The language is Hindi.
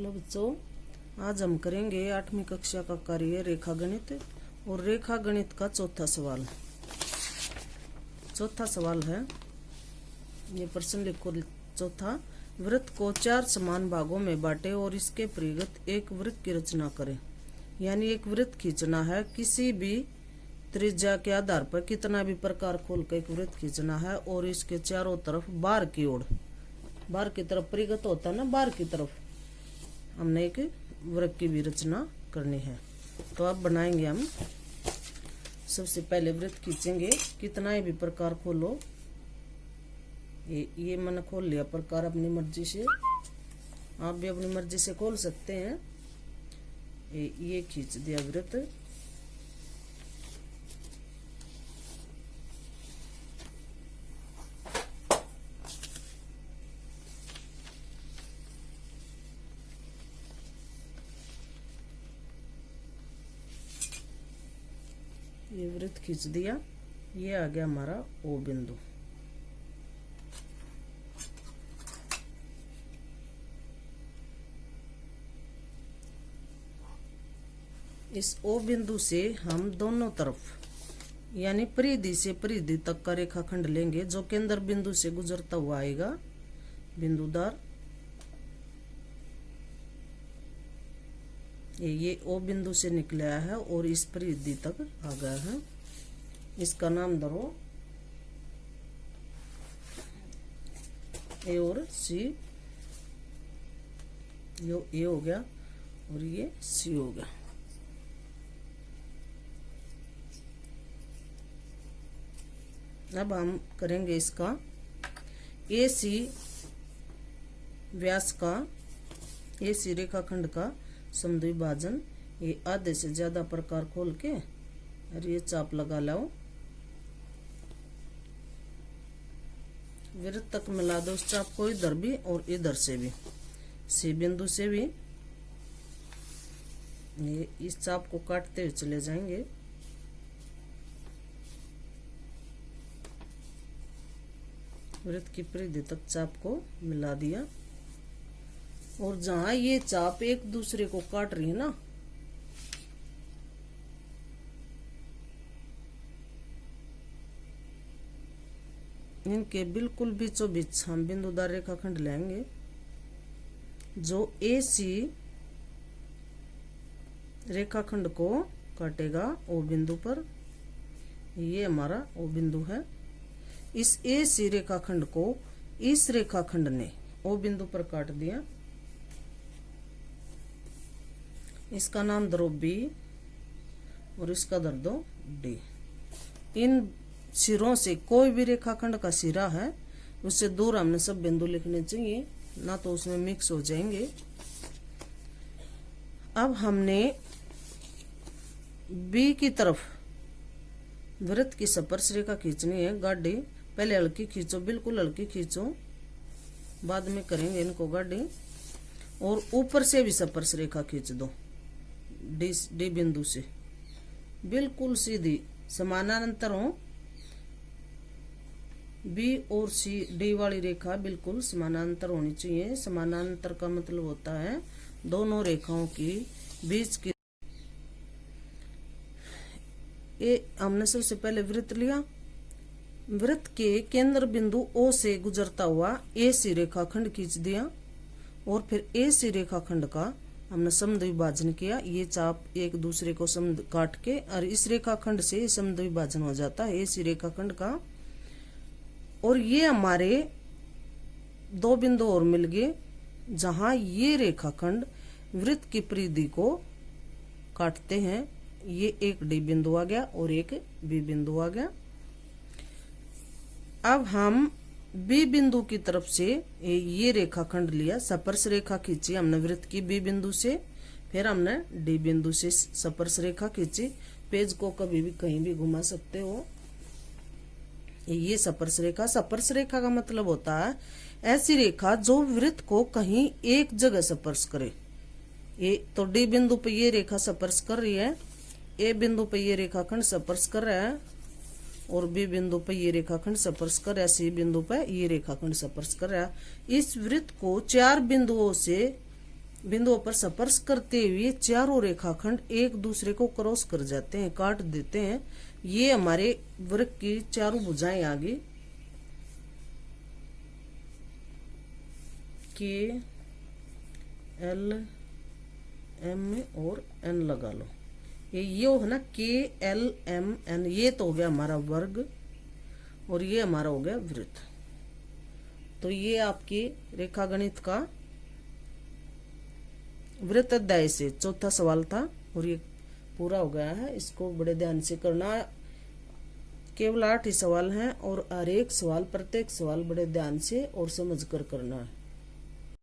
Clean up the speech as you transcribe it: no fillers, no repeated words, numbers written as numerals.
हेलो बच्चों, आज हम करेंगे 8वीं कक्षा का कार्य रेखा गणित और रेखा गणित का चौथा सवाल। चौथा सवाल है, ये प्रश्न लिखो। चौथा, वृत्त को 4 समान भागों में बांटे और इसके परिगत एक वृत्त की रचना करें। यानी एक वृत्त खींचना है, किसी भी त्रिज्या के आधार पर कितना भी प्रकार खोल कर एक वृत्त खींचना है और इसके चारों तरफ बाहर की ओर, बाहर की तरफ परिगत होता है ना, बाहर की तरफ हमने एक वृत्त की भी रचना करनी है। तो अब बनाएंगे हम। सबसे पहले वृत्त खींचेंगे, कितना भी प्रकार खोलो। ये मैंने खोल लिया प्रकार अपनी मर्जी से, आप भी अपनी मर्जी से खोल सकते हैं। ये खींच दिया वृत्त। ये वृत्त खींच दिया, ये आ गया हमारा ओ बिंदु। इस ओ बिंदु से हम दोनों तरफ यानी परिधि से परिधि तक का रेखाखंड लेंगे, जो केंद्र बिंदु से गुजरता हुआ आएगा बिंदुदार। ये ओ बिंदु से निकला है और इस परिधि तक आ गया है। इसका नाम धरो ए और सी। ये ए हो गया और ये सी हो गया। अब हम करेंगे इसका ए सी व्यास का, ए सी रेखाखंड का समद्विभाजन। ये आधे से ज्यादा प्रकार खोल के और ये चाप लगा लाओ। वृत्त तक मिला दो उस चाप को, इधर भी और इधर से भी, सी बिंदु से भी। ये इस चाप को काटते हुए चले जाएंगे। वृत्त की परिधि तक चाप को मिला दिया और जहां ये चाप एक दूसरे को काट रही है ना, इनके बिल्कुल बीचों बीच हम बिंदुदार रेखाखंड लेंगे, जो ए सी रेखाखंड को काटेगा ओ बिंदु पर। ये हमारा ओ बिंदु है। इस ए सी रेखाखंड को इस रेखाखंड ने ओ बिंदु पर काट दिया। इसका नाम धरो बी और इसका धर दो डी। इन सिरों से कोई भी रेखाखंड का सिरा है उससे दूर हमने सब बिंदु लिखने चाहिए, ना तो उसमें मिक्स हो जाएंगे। अब हमने बी की तरफ वृत्त की स्पर्श रेखा खींचनी है। गाड़ी पहले हल्की खींचो, बिल्कुल हल्की खींचो, बाद में करेंगे इनको गाड़ी। और ऊपर से भी स्पर्श रेखा खींच दो डी बिंदु से, बिल्कुल सीधी समानांतर हो। बी और सी डी वाली रेखा बिल्कुल समानांतर होनी चाहिए। समानांतर का मतलब होता है दोनों रेखाओं की बीच की। ये हमने सबसे पहले वृत्त लिया। वृत्त के केंद्र बिंदु ओ से गुजरता हुआ ए सी रेखाखंड खींच दिया और फिर ए सी रेखाखंड का हमने समद्विभाजन किया। ये चाप एक दूसरे को काट के और इस रेखाखंड से समद्विभाजन हो जाता है ए सी रेखाखंड का। और ये हमारे दो बिंदु और मिल गए, जहां ये रेखाखंड वृत्त की परिधि को काटते हैं। ये एक डी बिंदु आ गया और एक बी बिंदु आ गया। अब हम बी बिंदु की तरफ से ये रेखाखंड लिया, स्पर्श रेखा खींची हमने वृत्त की बी बिंदु से, फिर हमने डी बिंदु से स्पर्श रेखा खींची। पेज को कभी भी कहीं भी घुमा सकते हो। ये स्पर्श रेखा, स्पर्श रेखा का मतलब होता है ऐसी रेखा जो वृत्त को कहीं एक जगह स्पर्श करे। ये तो डी बिंदु पे ये रेखा स्पर्श कर रही है, ए बिंदु पे ये रेखाखंड स्पर्श कर रहा है और बी बिंदु पर ये रेखाखंड स्पर्श कर रहा है, सी बिंदु पर ये रेखाखंड स्पर्श कर रहा है। इस वृत्त को 4 बिंदुओं से बिंदुओं पर स्पर्श करते हुए चारों रेखाखंड एक दूसरे को क्रॉस कर जाते हैं, काट देते हैं। ये हमारे वृत्त की चारों भुजाएं आ गई। के एल एम और एन लगा लो। ये हो ना के एल एम एन, ये तो हो गया हमारा वर्ग और ये हमारा हो गया वृत्त। तो ये आपकी रेखागणित का वृत्त अध्याय से चौथा सवाल था और ये पूरा हो गया है। इसको बड़े ध्यान से करना। केवल 8 ही सवाल हैं और हर एक सवाल, प्रत्येक सवाल बड़े ध्यान से और समझ कर करना है।